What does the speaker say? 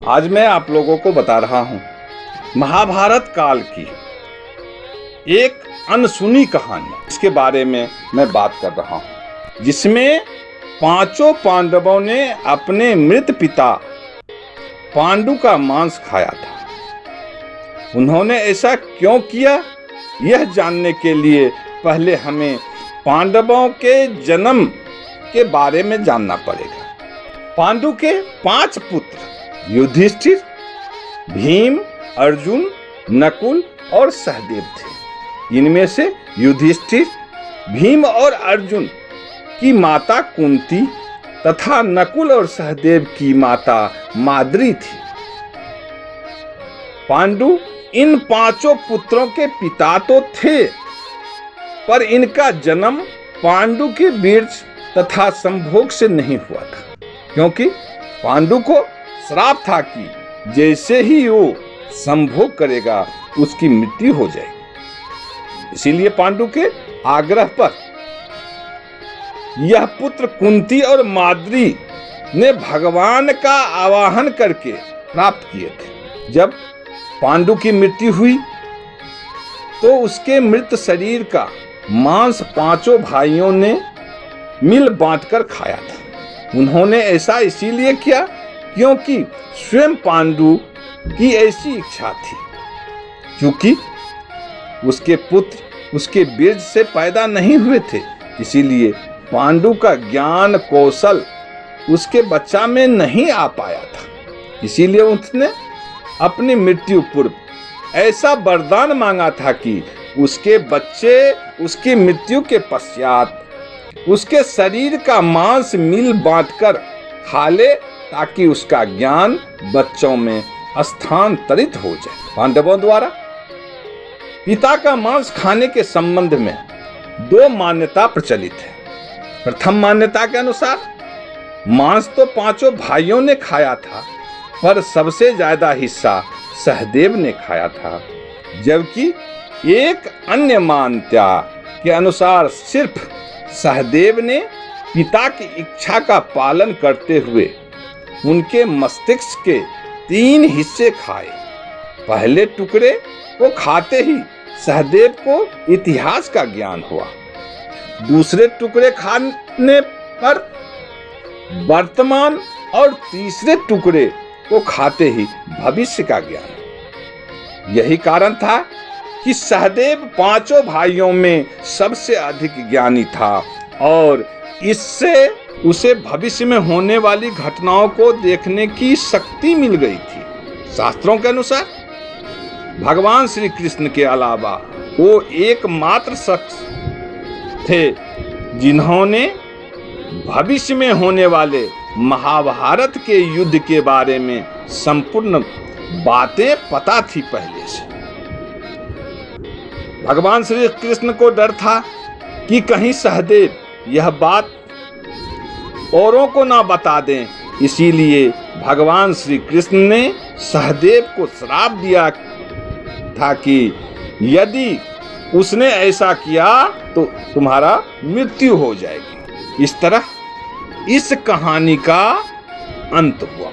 आज मैं आप लोगों को बता रहा हूं महाभारत काल की एक अनसुनी कहानी। इसके बारे में मैं बात कर रहा हूं, जिसमें पांचों पांडवों ने अपने मृत पिता पांडु का मांस खाया था। उन्होंने ऐसा क्यों किया, यह जानने के लिए पहले हमें पांडवों के जन्म के बारे में जानना पड़ेगा। पांडु के 5 पुत्र युधिष्ठिर, भीम, अर्जुन, नकुल और सहदेव थे। इनमें से युधिष्ठिर, भीम और अर्जुन की माता कुंती तथा नकुल और सहदेव की माता माद्री थी। पांडु इन 5 पुत्रों के पिता तो थे, पर इनका जन्म पांडु के वीर्य तथा संभोग से नहीं हुआ था, क्योंकि पांडु को श्राप था कि जैसे ही वो संभोग करेगा उसकी मृत्यु हो जाएगी। इसीलिए पांडु के आग्रह पर यह पुत्र कुंती और माद्री ने भगवान का आवाहन करके प्राप्त किए थे। जब पांडु की मृत्यु हुई तो उसके मृत शरीर का मांस 5 भाइयों ने मिल बांटकर खाया था। उन्होंने ऐसा इसीलिए किया क्योंकि स्वयं पांडु की ऐसी इच्छा थी। क्योंकि उसके पुत्र उसके बीज से पैदा नहीं हुए थे, इसीलिए पांडु का ज्ञान कौशल उसके बच्चा में नहीं आ पाया था। इसीलिए उसने अपनी मृत्यु पूर्व ऐसा वरदान मांगा था कि उसके बच्चे उसकी मृत्यु के पश्चात उसके शरीर का मांस मिल बांटकर खा ले, ताकि उसका ज्ञान बच्चों में स्थानांतरित हो जाए। पांडवों द्वारा पिता का मांस खाने के संबंध में 2 मान्यता प्रचलित है। प्रथम मान्यता के अनुसार मांस तो 5 भाइयों ने खाया था, पर सबसे ज्यादा हिस्सा सहदेव ने खाया था, जबकि एक अन्य मान्यता के अनुसार सिर्फ सहदेव ने पिता की इच्छा का पालन करते हुए उनके मस्तिष्क के 3 हिस्से खाए। पहले टुकड़े को खाते ही सहदेव को इतिहास का ज्ञान हुआ। दूसरे टुकड़े खाने पर वर्तमान और तीसरे टुकड़े को खाते ही भविष्य का ज्ञान। यही कारण था कि सहदेव 5 भाइयों में सबसे अधिक ज्ञानी था और इससे उसे भविष्य में होने वाली घटनाओं को देखने की शक्ति मिल गई थी। शास्त्रों के अनुसार भगवान श्री कृष्ण के अलावा वो एकमात्र शख्स थे जिन्होंने भविष्य में होने वाले महाभारत के युद्ध के बारे में संपूर्ण बातें पता थी पहले से। भगवान श्री कृष्ण को डर था कि कहीं सहदेव यह बात औरों को ना बता दें, इसीलिए भगवान श्री कृष्ण ने सहदेव को श्राप दिया था कि यदि उसने ऐसा किया तो तुम्हारा मृत्यु हो जाएगी। इस तरह इस कहानी का अंत हुआ।